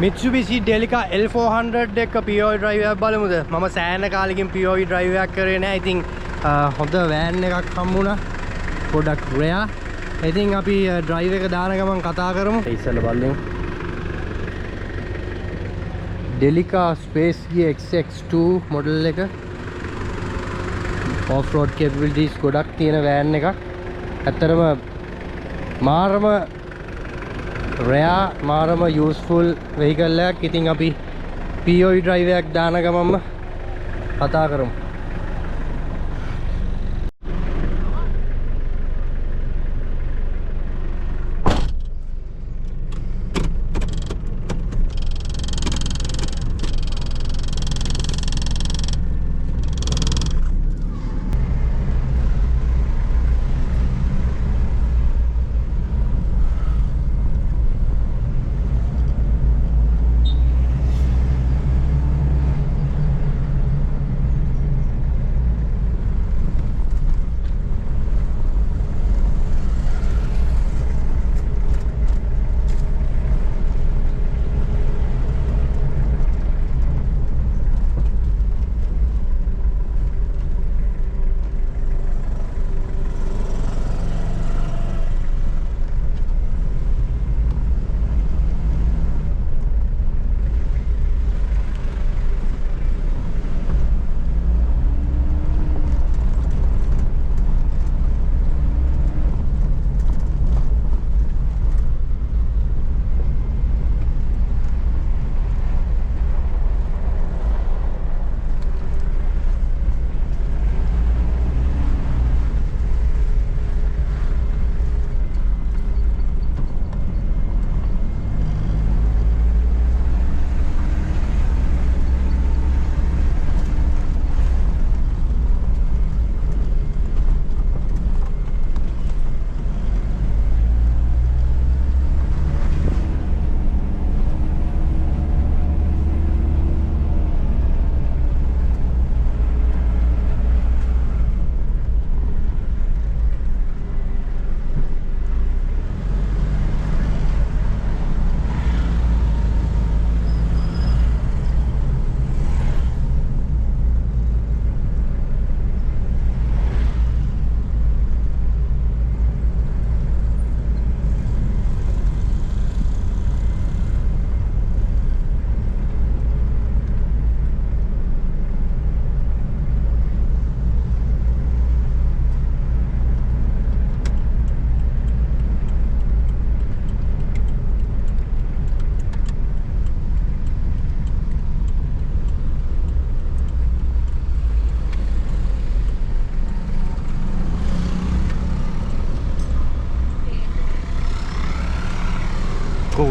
Mitsubishi Delica L400 එක POV drive එකක් බලමුද? මම සෑහෙන කාලෙකින් POV drive එකක් කරේ නැහැ. ඉතින් හොඳ van එකක් හම්බුණා. පොඩක් rare. ඉතින් අපි drive එක දාන ගමන් කතා කරමු. ඉස්සෙල්ලා බලමු. Delica Space Gear XX2 model එක. Off road capabilities ගොඩක් තියෙන van එකක්. ඇත්තටම මාරම rare මාරම useful vehicle එකක්. ඉතින් අපි POV drive එකක් දාන ගමන්ම කතා කරමු.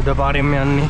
උඩ පාරෙම යන්නේ.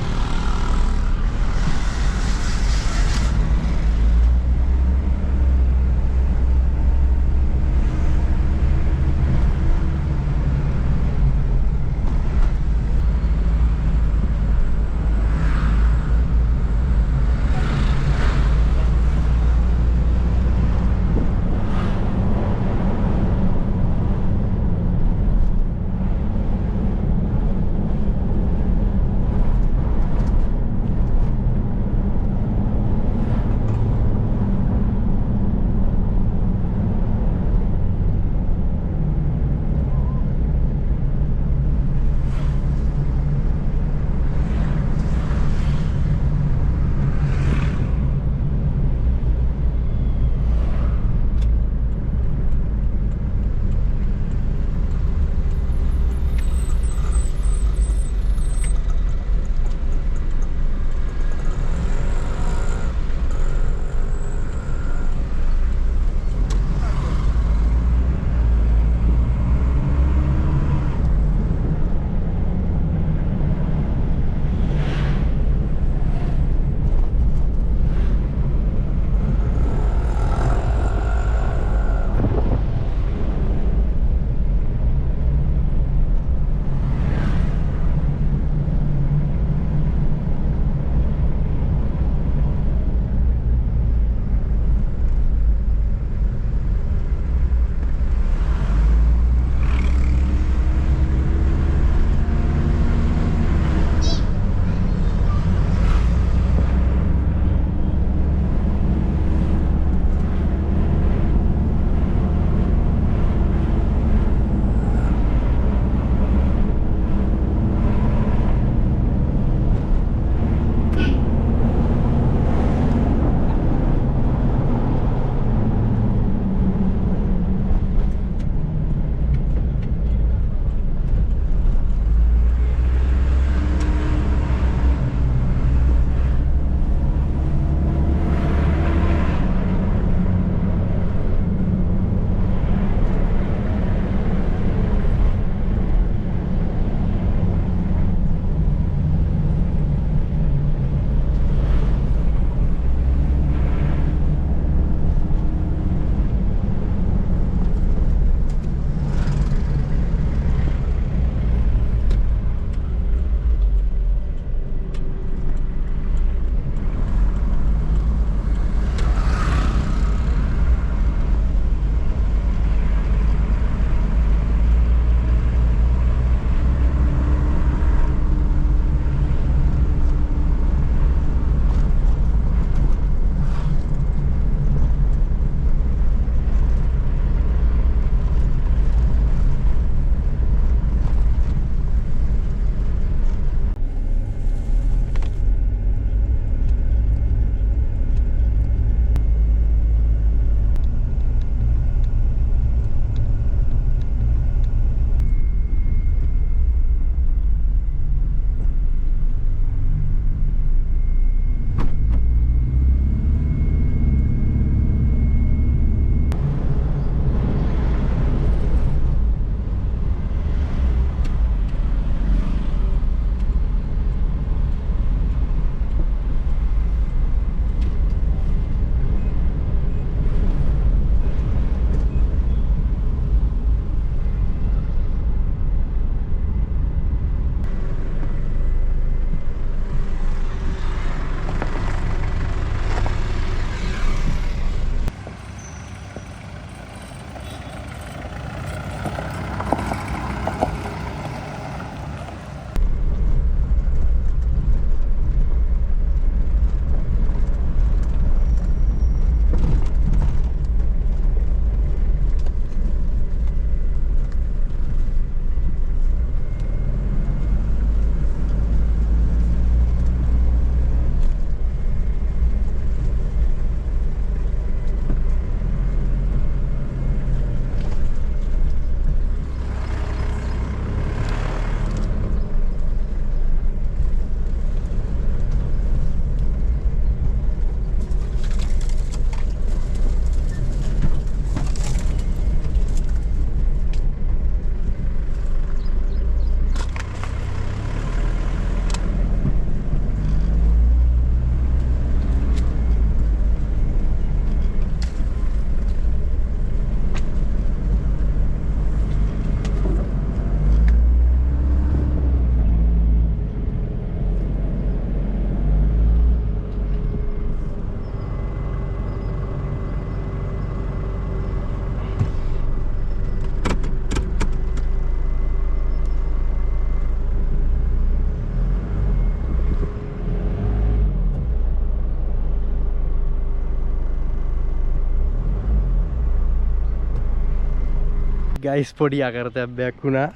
ගයිස් පොඩි අකරතැබ්බයක් වුණා.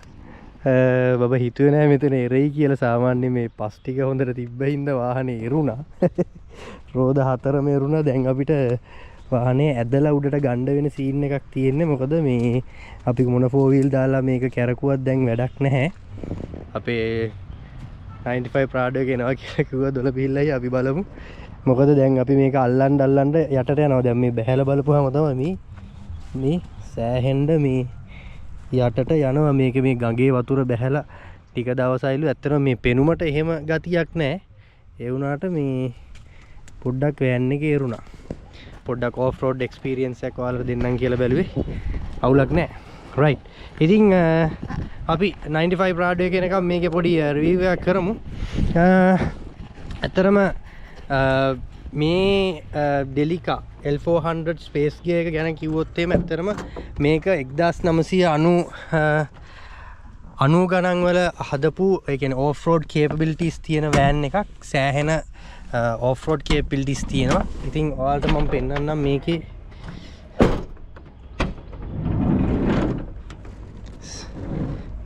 බබ හිතුවේ නෑ මෙතන එරෙයි කියලා. සාමාන්‍ය මේ පස් ටික හොඳට තිබ්බ හින්දා වාහනේ එරුණා. රෝද 4ම එරුණා. දැන් අපිට වාහනේ ඇදලා උඩට ගන්න වෙන සීන් එකක් තියෙන්නේ. මොකද මේ අපි මොන 4 wheel දාලා මේක කැරකුවත් දැන් වැඩක් නැහැ. අපේ 95 Prado එක එනවා කියලා කිව්වා. දොළ පිහිල්ලයි අපි බලමු. මොකද දැන් අපි මේක අල්ලන්න යටට යනවා. දැන් මේ බහැලා බලපුවාම තමයි මේ සෑහෙන්න මේ යටට යනවා. මේක මේ ගඟේ වතුර බැහැලා ටික දවසයිලු. ඇත්තටම මේ පෙනුමට එහෙම ගතියක් නැහැ. ඒ වුණාට මේ පොඩ්ඩක් වෑන් එකේ එරුණා. පොඩ්ඩක් ඕෆ් රෝඩ් එක්ස්පීරියන්ස් එකක් ඔයාලට දෙන්නම් කියලා බැලුවේ. අවුලක් නැහැ. රයිට්. ඉතින් අපි 95 Prado එක එනකම් මේකේ පොඩි රිවිව් එකක් කරමු. ඇත්තටම මේ Delica L400 ස්පේස් ගියර් එක ගැන කිව්වොත් එහෙම ඇත්තටම මේක 1990 ගණන් වල හදපු ඒ කියන්නේ ඕෆ් රෝඩ් කේපබිලිටිස් තියෙන වෑන් එකක්. සෑහෙන ඕෆ් රෝඩ් කේපබිලිටිස් තියෙනවා. ඉතින් ඔයාලට මම පෙන්නන්නම් මේකේ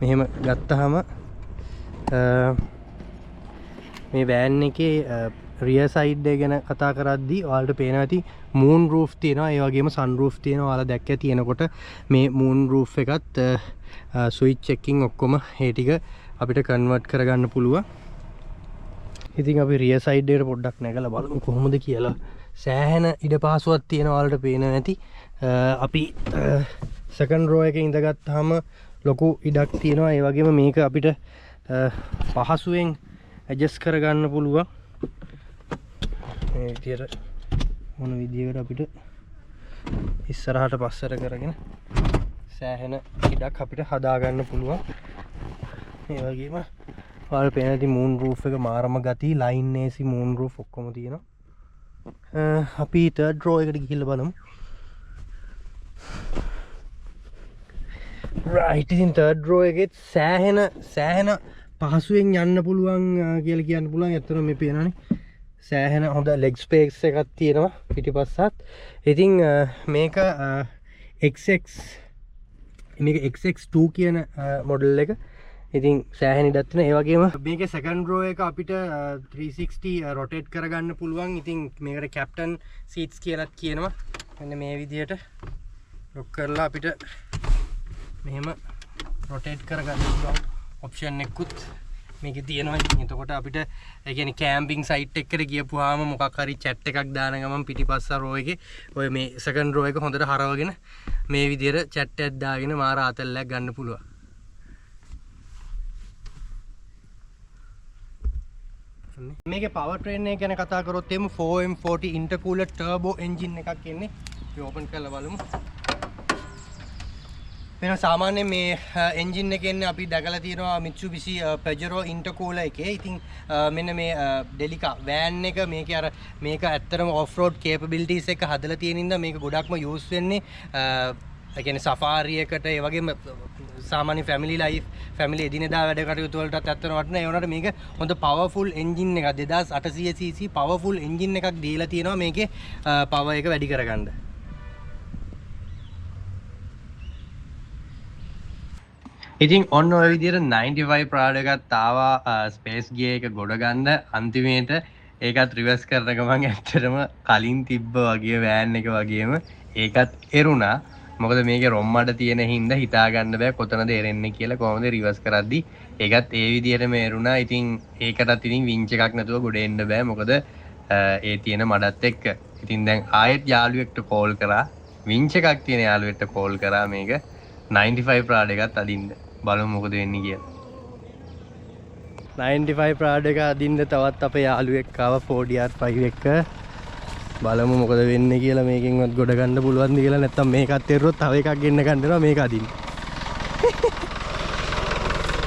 මෙහෙම ගත්තාම මේ වෑන් එකේ රියර් සයිඩ් එක ගැන කතා කරද්දී ඔයාලට පේනවා ඇති මූන් රූෆ් තියෙනවා. ඒ වගේම සන් රූෆ් තියෙනවා. ඔයාලා දැක්ක තියෙනකොට මේ මූන් රූෆ් එකත් ස්විච් එකකින් ඔක්කොම ඒ ටික අපිට කන්වර්ට් කරගන්න පුළුවන්. ඉතින් අපි රියර් සයිඩ් එකට පොඩ්ඩක් නැගලා බලමු කොහොමද කියලා. සෑහෙන ඉඩ පහසුවක් තියෙනවා. ඔයාලට පේනවා ඇති. අපි සෙකන්ඩ් රෝ එකේ ඉඳගත්තාම ලොකු ඉඩක් තියෙනවා. ඒ වගේම මේක අපිට පහසුවෙන් ඇඩ්ජස්ට් කරගන්න පුළුවන්. මේ විදියට මොන විදියකට අපිට ඉස්සරහට පස්සට කරගෙන සෑහෙන ඉඩක් අපිට හදා ගන්න පුළුවන්. ඒ වගේම ඔයාලට පේන ඇති මූන් රූෆ් එක මාරම ගති. ලයින් AC මූන් රූෆ් ඔක්කොම තියෙනවා. අපි තර්ඩ් රෝ එකට ගිහිල්ලා බලමු. රයිට්. ඉතින් තර්ඩ් රෝ එකෙත් සෑහෙන පහසුවෙන් යන්න පුළුවන් කියලා කියන්න පුළුවන්. ඇත්තටම මේ පේනනේ සෑහෙන හොඳ ලෙග් ස්පේස් එකක් තියෙනවා පිටිපස්සත්. ඉතින් මේක XX2 කියන මොඩල් එක. ඉතින් සෑහෙන ඉඩක් තියෙනවා. ඒ වගේම මේකේ සෙකන්ඩ් රෝ එක අපිට 360 රොටේට් කරගන්න පුළුවන්. ඉතින් මේකට කැප්ටන් සීට්ස් කියලාත් කියනවා. මෙන්න මේ විදියට ලොක් කරලා අපිට මෙහෙම රොටේට් කරගන්න පුළුවන් ඔප්ෂන් එකකුත් මේකේ තියෙනවා. එතකොට අපිට ඒ කියන්නේ කැම්පින් සයිට් එකකට ගියපුවාම මොකක් හරි chat එකක් දාන ගමන් පිටිපස්ස රෝ එකේ ඔය මේ සෙකන්ඩ් රෝ එක හොඳට හරවගෙන මේ විදියට chat එකක් දාගෙන මාර ආතල්ලයක් ගන්න පුළුවන්. මේකේ පවර් ට්‍රේන් එක ගැන කතා කරොත් එමු 4M40 ඉන්ටර්කූලර් ටර්බෝ එන්ජින් එකක් එන්නේ. අපි ඕපන් කරලා බලමු. වෙන සාමාන්‍යයෙන් මේ එන්ජින් එකේ එන්නේ අපි දැකලා තියෙනවා Mitsubishi Pajero intercooler එකේ. ඉතින් මෙන්න මේ Delica van එක මේකේ අර මේක ඇත්තටම off road capabilities එක හදලා තියෙන ඉඳන් මේක ගොඩක්ම use වෙන්නේ ඒ කියන්නේ සෆාරි එකට ඒ වගේම සාමාන්‍ය family එදිනෙදා වැඩ කටයුතු වලටත් ඇත්තටම වටිනවා. ඒ වුණාට මේක හොඳ powerful engine එකක් 2800 cc powerful engine එකක් දීලා තියෙනවා මේකේ power එක වැඩි කරගන්න. ඉතින් ඔන්න ඔය විදිහට 95 Prado එකත් ආවා ස්පේස් ගියර් එක ගොඩ ගන්න. අන්තිමේට ඒකත් රිවර්ස් කරන ගමන් ඇත්තටම කලින් තිබ්බ වගේ වෑන් එක වගේම ඒකත් එරුණා. මොකද මේකේ රොම්මඩ තියෙන හින්දා හිතා ගන්න බෑ කොතනද එරෙන්නේ කියලා. කොහොමද රිවර්ස් කරද්දි ඒකත් ඒ විදිහටම එරුණා. ඉතින් ඒකටත් ඉතින් වින්ච් එකක් නැතුව ගොඩ එන්න බෑ. මොකද ඒ තියෙන මඩත් එක්ක. ඉතින් දැන් ආයෙත් යාළුවෙක්ට කෝල් කරා. වින්ච් එකක් තියෙන යාළුවෙක්ට කෝල් කරා මේක 95 Prado එකත් අදින්න. බලමු මොකද වෙන්නේ කියලා. 95 Prado එක අදින්න තවත් අපේ යාළුවෙක් ආවා 4DR5 එක. බලමු මොකද වෙන්නේ කියලා. මේකෙන්වත් ගොඩ ගන්න පුළුවන්ද කියලා. නැත්තම් මේකත් එරුවොත් තව එකක් ගෙන්න ගන්නවා මේක අදින්න.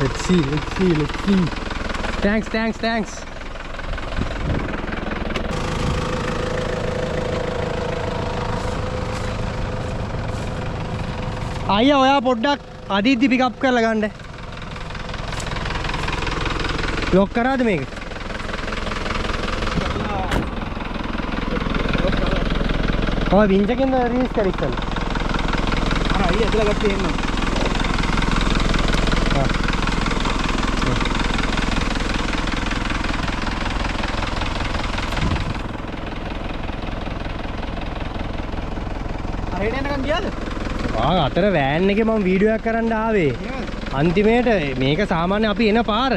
let's see. thanks අයියා ඔයා පොඩ්ඩක් අදිද්දි පිකප් කරලා ගන්න. ලොක් කරාද මේක? ඔය වින්ච් එකෙන් රිලීස් කරලා ඉස්සෙල්ලා. අර අයියා ඇදලා ගත්තේ එන්න. අහෙට එනකන් ගියාද? අතර වෑන් එකේ මම වීඩියෝ එකක් කරන්න ආවේ. අන්තිමේට මේක සාමාන්‍ය අපි එන පාර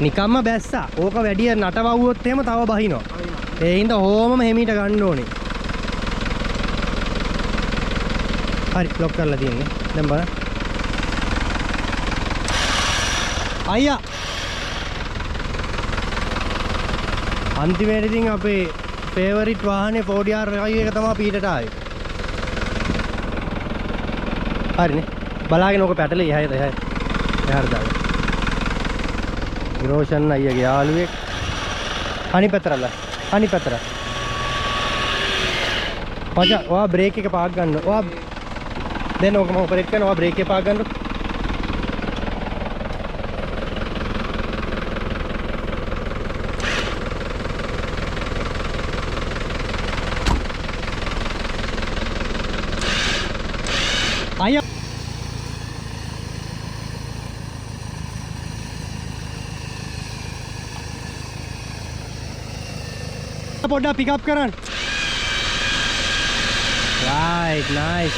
නිකම්ම බැස්සා. ඕක වැඩි නටවවුවොත් එහෙම තව බහිනවා. ඒ හින්දා හෝමම හිමීට ගන්න ඕනේ. හරි ලොක් කරලා තියෙන්නේ. දැන් බලන්න. අයියා. අන්තිමේට ඉතින් අපේ ෆේවරිට් වාහනේ 40R එක තමයි පීටට ආවේ. හරිනේ. බලාගෙන ඕක පැටලෙයි එහාට දාන්න. රෝෂන් අයියාගේ යාළුවෙක්. අනිත් පැත්තට. අනිත් පැත්තට. පජා ඔයා බ්‍රේක් එක පාක් ගන්න. ඔයා දැන් ඕක මම ඔපරේට් කරනවා. ඔයා බ්‍රේක් එක පාක් ගන්න. අයියා පොඩ්ඩක් පික් අප් කරන්න. right nice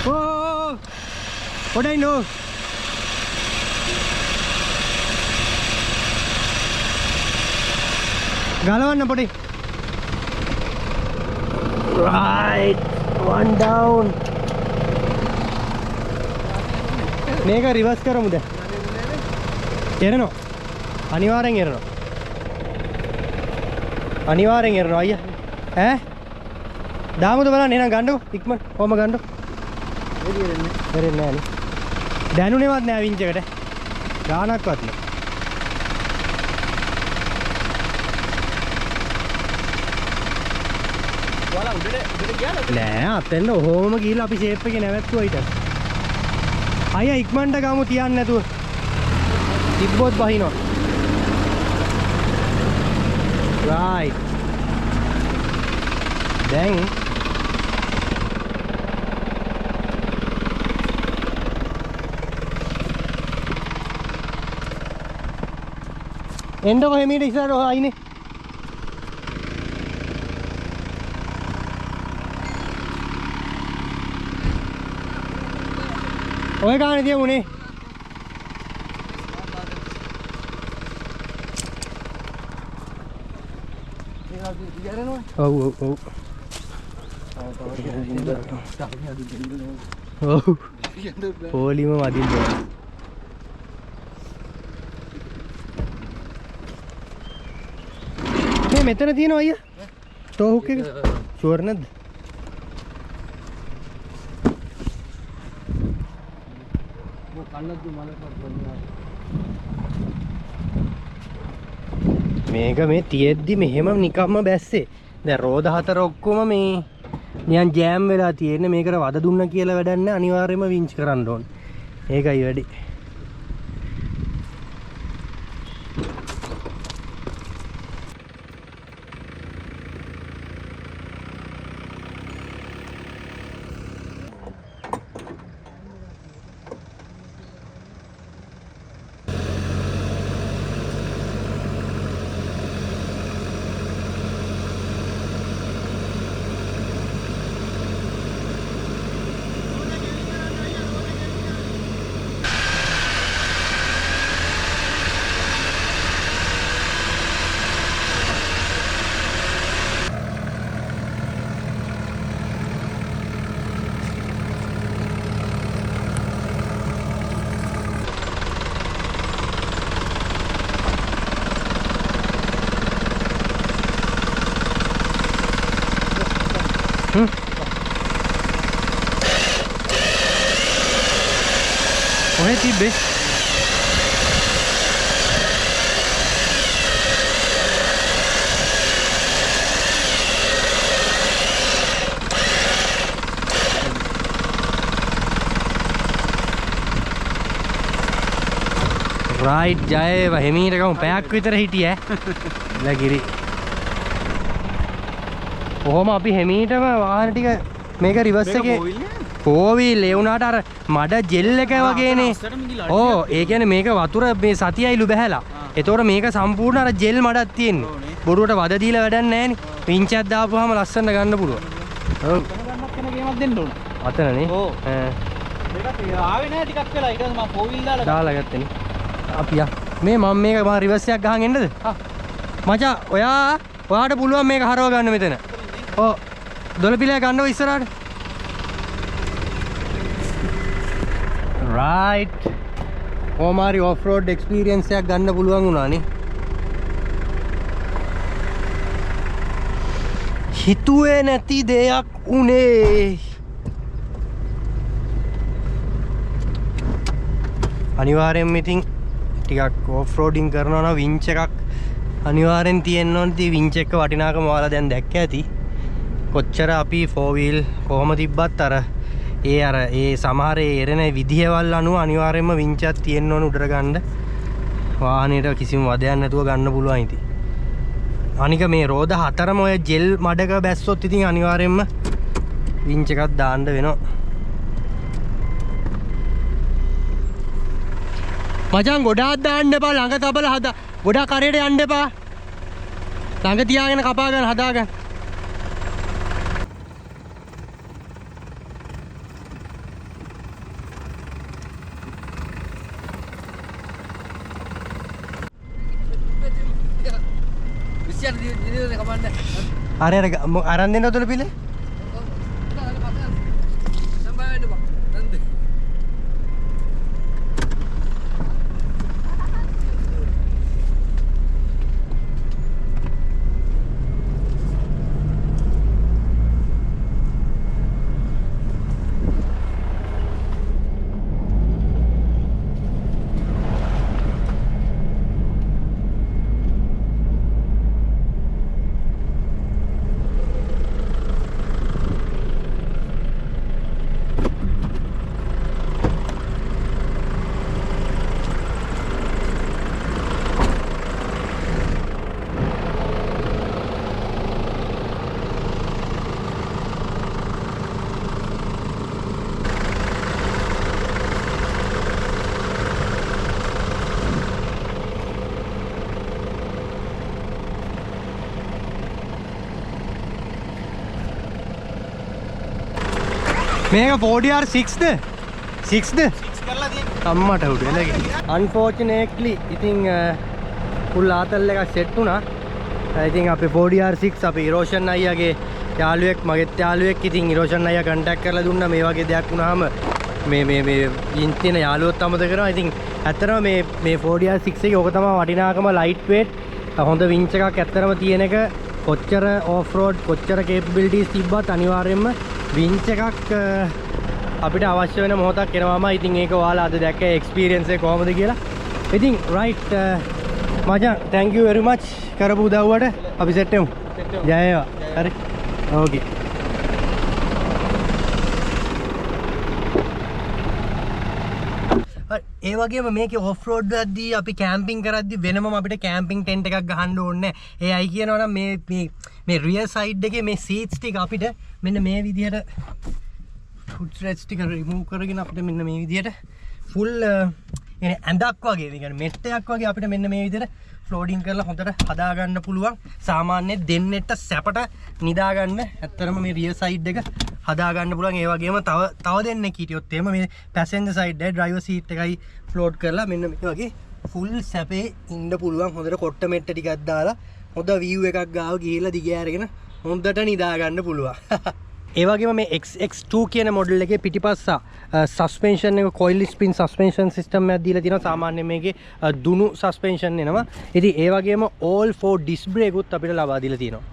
oh පොඩ්ඩක් ඉන්නෝ. ගලවන්න පොඩි. right one down. මේක රිවර්ස් කරමුද? එරනවා. අනිවාර්යෙන් එරනවා. අනිවාර්යෙන් එරනවා අයියා. ඈ? දාමුද බලන්න එහෙනම් ගන්නකො ඉක්මන. කොහම ගන්නකො? වෙරෙන්නේ නැහැ නේ. දැනුනේවත් නෑ වින්ච් එකට. ගානක්වත් නෑ. ඔයාලා උඩට ගියාද? නෑ අතෙන්ද ඔහොමම ගිහලා අපි ෂේප් එකේ නැවැත්තුවා ඊට. අයියා ඉක්මනට ගමු තියන්න නැතුව. තිබ්බොත් බහිනවා. right. දැන් එන්නකො හිමීට ඉස්සරහට ඔය අයිනේ. ඔය ගානේ තියමුනේ. ඔව් පොලිම වදින්න. මේ මෙතන තියෙනවා අයියා. ටෝහුක් එක. ෂුවර් නැද්ද? මේක මේ තියෙද්දි මෙහෙම නිකම්ම බැස්සේ. දැන් රෝද හතර ඔක්කොම මේ නිකන් ජෑම් වෙලා තියෙන්නේ. මේකට වද දුන්න කියලා වැඩක් නැහැ. අනිවාර්යයෙන්ම වින්ච් කරන්න ඕනේ. ඒකයි වැඩි. ඔහෙ තිබ්බේ රයිට් ජයව හිමීට ගමු. පැයක් විතර හිටියේ ලගිරි. කොහොම අපි හිමීටම වාහන ටික මේක රිවර්ස් එකේ 4 wheel ඒ වුණාට අර මඩ ජෙල් එක වගේනේ. ඕ ඒ කියන්නේ මේක වතුර මේ සතියයිලු බහැලා. ඒතකොට මේක සම්පූර්ණ අර ජෙල් මඩක් තියෙන්නේ. බොරුවට වද දීලා වැඩක් නැහැ නේ. වින්චයක් දාපුවාම ලස්සනට ගන්න පුළුවන්. ඔව්. ගන්නත් කෙන ගේමක් දෙන්න ඕන. අතනනේ. ඔව්. මේකත් ආවේ නැහැ ටිකක් වෙලා. ඊට පස්සේ මම 4 wheel දාලා ගත්තනේ. අපි මේ මම මේක මම රිවර්ස් එකක් ගහන් එන්නද? මචං ඔයාට පුළුවන් මේක හරව ගන්න මෙතන. ඔව්. දොළ පිළය ගන්නව ඉස්සරහට. right. ඕමාරි ඔෆ් රෝඩ් එක්ස්පීරියන්ස් එකක් ගන්න පුළුවන් වුණානේ. හිතුවේ නැති දෙයක් උනේ. අනිවාර්යෙන්ම ඉතින් ටිකක් ඔෆ් රෝඩින් කරනවා නම් වින්ච් එකක් අනිවාර්යෙන් තියෙන්න ඕනේ. ඉතින් වින්ච් එක වටිනාකම ඔයාලා දැන් දැක්ක ඇති. කොච්චර අපි 4 wheel කොහොම තිබ්බත් ඒ සමහර එරෙන විදිහවල් අනුව අනිවාර්යෙන්ම වින්ච් එකක් තියෙන්න ඕනේ උඩට ගන්න. වාහනේට කිසිම වදයක් නැතුව ගන්න පුළුවන් ඉතින්. අනික මේ රෝද හතරම ඔය ජෙල් මඩක බැස්සොත් ඉතින් අනිවාර්යෙන්ම වින්ච් එකක් දාන්න වෙනවා. මචං ගොඩාක් දාන්න එපා. ළඟ තබලා හදා. ගොඩාක් කරේට යන්න එපා. ළඟ තියාගෙන කපා ගන්න හදාගන්න. අර අරන් දෙන්න උතල පිළේ. මේක 4R6ද? 6ද? 6 කරලා තියෙන්නේ. අම්මට උඩ එලගේ. Unfortunately ඉතින් full ආතල් එකක් සෙට් වුණා. ඉතින් අපේ 4R6 අපේ ඉරෝෂන් අයියාගේ යාළුවෙක් මගෙත් යාළුවෙක් ඉතින් ඉරෝෂන් අයියා කන්ටැක්ට් කරලා දුන්නා මේ වගේ දෙයක් වුණාම මේ ඉන්තින යාළුවොත් අමතක කරනවා. ඉතින් ඇත්තටම මේ 4R6 එකේ ඕක තමයි වටිනාකම ලයිට් වේට් හොඳ වින්ච් එකක් ඇත්තටම තියෙන එක. කොච්චර ඔෆ් රෝඩ් කොච්චර කේපබිලිටිස් තිබ්බත් අනිවාර්යයෙන්ම වින්ච් එකක් අපිට අවශ්‍ය වෙන මොහොතක් එනවාම. ඉතින් ඒක ඔයාලා අද දැක්ක එක්ස්පීරියන්ස් එක කොහොමද කියලා. ඉතින් රයිට් මචං thank you very much කරපු උදව්වට. අපි සෙට් වෙමු. ජය වේවා. හරි. ඕකේ. ඒ වගේම මේකේ ඔෆ් රෝඩ් වලදී අපි කැම්පින් කරද්දී වෙනමම අපිට කැම්පින් ටෙන්ට් එකක් ගහන්න ඕනේ නැහැ. ඒ අය කියනවා නම් මේ රියර් සයිඩ් එකේ මේ සීට්ස් ටික අපිට මෙන්න මේ විදිහට ෆුට් රෙස්ට් ටික රිමූව් කරගෙන අපිට මෙන්න මේ විදිහට ෆුල් එනේ ඇඳක් වගේ ඒ කියන්නේ මෙට්ටයක් වගේ අපිට මෙන්න මේ විදිහට ෆ්ලෝඩින් කරලා හොඳට හදා ගන්න පුළුවන්. සාමාන්‍ය දෙන්නෙට සැපට නිදා ගන්න ඇත්තරම මේ රියර් සයිඩ් එක හදා ගන්න පුළුවන්. ඒ වගේම තව දෙන්නෙක් හිටියොත් එහෙම මේ පැසෙන්ජර් සයිඩ් එකයි ඩ්‍රයිවර් සීට් එකයි ෆ්ලෝට් කරලා මෙන්න මේ වගේ ෆුල් සැපේ ඉන්න පුළුවන්. හොඳට කොට්ට මෙට්ට ටිකක් දාලා හොඳ view එකක් ගාව ගිහිල්ලා දිග ඇරගෙන හොඳට නිදා ගන්න පුළුවන්. ඒ වගේම මේ XX2 කියන මොඩල් එකේ පිටිපස්ස සස්පෙන්ෂන් එක කොයිල් ස්ප්‍රින් සස්පෙන්ෂන් සිස්ටම් එකක් දීලා තියෙනවා. සාමාන්‍යයෙන් මේකේ දුනු සස්පෙන්ෂන් එනවා. ඉතින් ඒ වගේම all 4 disc brake උත් අපිට ලබා දීලා තියෙනවා.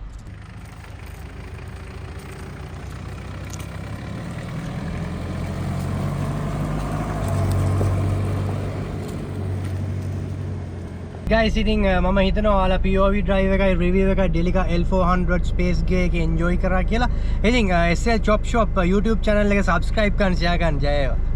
guys ඉතින් මම හිතනවා ඔයාලා POV drive එකයි review එකයි Delica L400 space gray එක enjoy කරා කියලා. ඉතින් SL Chop Shop YouTube channel එක subscribe කරන්න share කරන්න. ජය වේවා.